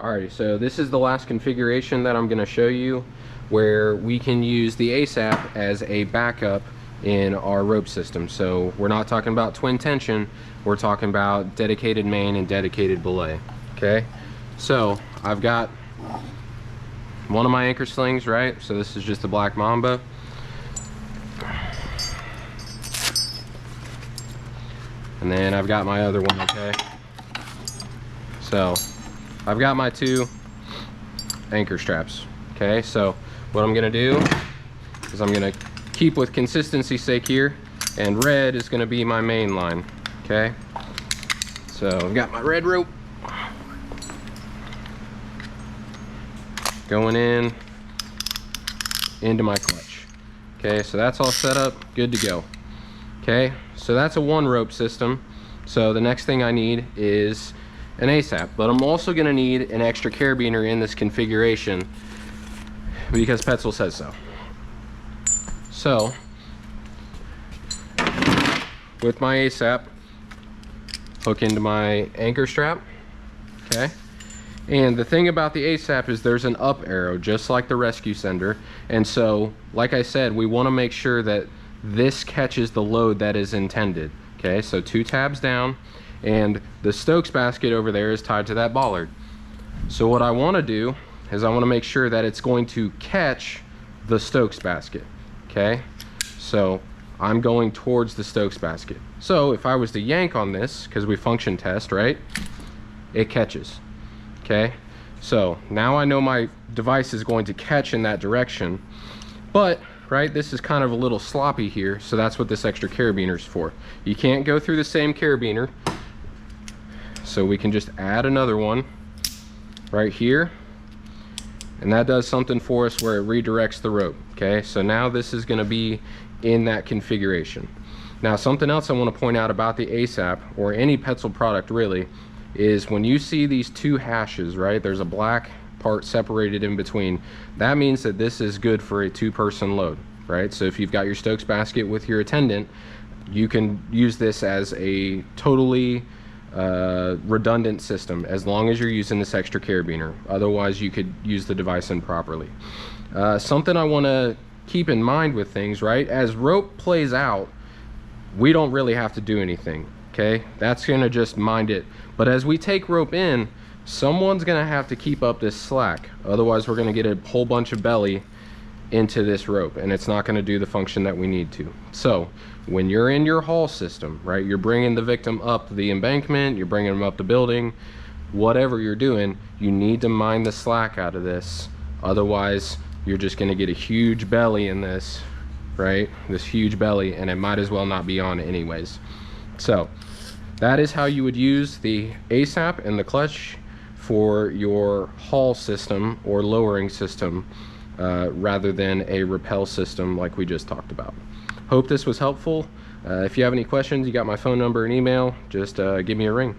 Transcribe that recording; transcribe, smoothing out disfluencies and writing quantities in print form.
Alrighty, so this is the last configuration that I'm going to show you where we can use the ASAP as a backup in our rope system. So we're not talking about twin tension, we're talking about dedicated main and dedicated belay. Okay, so I've got one of my anchor slings, right? So this is just a black mamba. And then I've got my other one, okay? So I've got my two anchor straps, okay? So what I'm gonna do is I'm gonna keep with consistency's sake here, and red is gonna be my main line, okay? So I've got my red rope going in into my clutch. Okay, so that's all set up, good to go. Okay, so that's a one rope system. So the next thing I need is an ASAP, but I'm also gonna need an extra carabiner in this configuration because Petzl says so. So with my ASAP, hook into my anchor strap, okay? And the thing about the ASAP is there's an up arrow, just like the rescue sender. And so, like I said, we wanna make sure that this catches the load that is intended. Okay, so 2 tabs down, and the Stokes basket over there is tied to that bollard. So what I wanna do is I wanna make sure that it's going to catch the Stokes basket, okay? So I'm going towards the Stokes basket. So if I was to yank on this, because we function test, right? It catches, okay? So now I know my device is going to catch in that direction, but right, this is kind of a little sloppy here, so that's what this extra carabiner is for. You can't go through the same carabiner, so we can just add another one right here, and that does something for us where it redirects the rope. Okay, so now this is going to be in that configuration. Now something else I want to point out about the ASAP, or any Petzl product really, is when you see these 2 hashes, right, there's a black part separated in between. That means that this is good for a 2-person load, right? So if you've got your Stokes basket with your attendant, you can use this as a totally redundant system as long as you're using this extra carabiner. Otherwise you could use the device improperly. Something I want to keep in mind with things, right, as rope plays out, we don't really have to do anything, okay? That's gonna just mind it. But as we take rope in, someone's gonna have to keep up this slack. Otherwise we're gonna get a whole bunch of belly into this rope, and it's not gonna do the function that we need to. So when you're in your haul system, right, you're bringing the victim up the embankment, you're bringing them up the building, whatever you're doing, you need to mind the slack out of this. Otherwise you're just gonna get a huge belly in this, right, this huge belly, and it might as well not be on anyways. So that is how you would use the ASAP and the clutch for your haul system or lowering system, rather than a rappel system like we just talked about. Hope this was helpful. If you have any questions, you got my phone number and email, just give me a ring.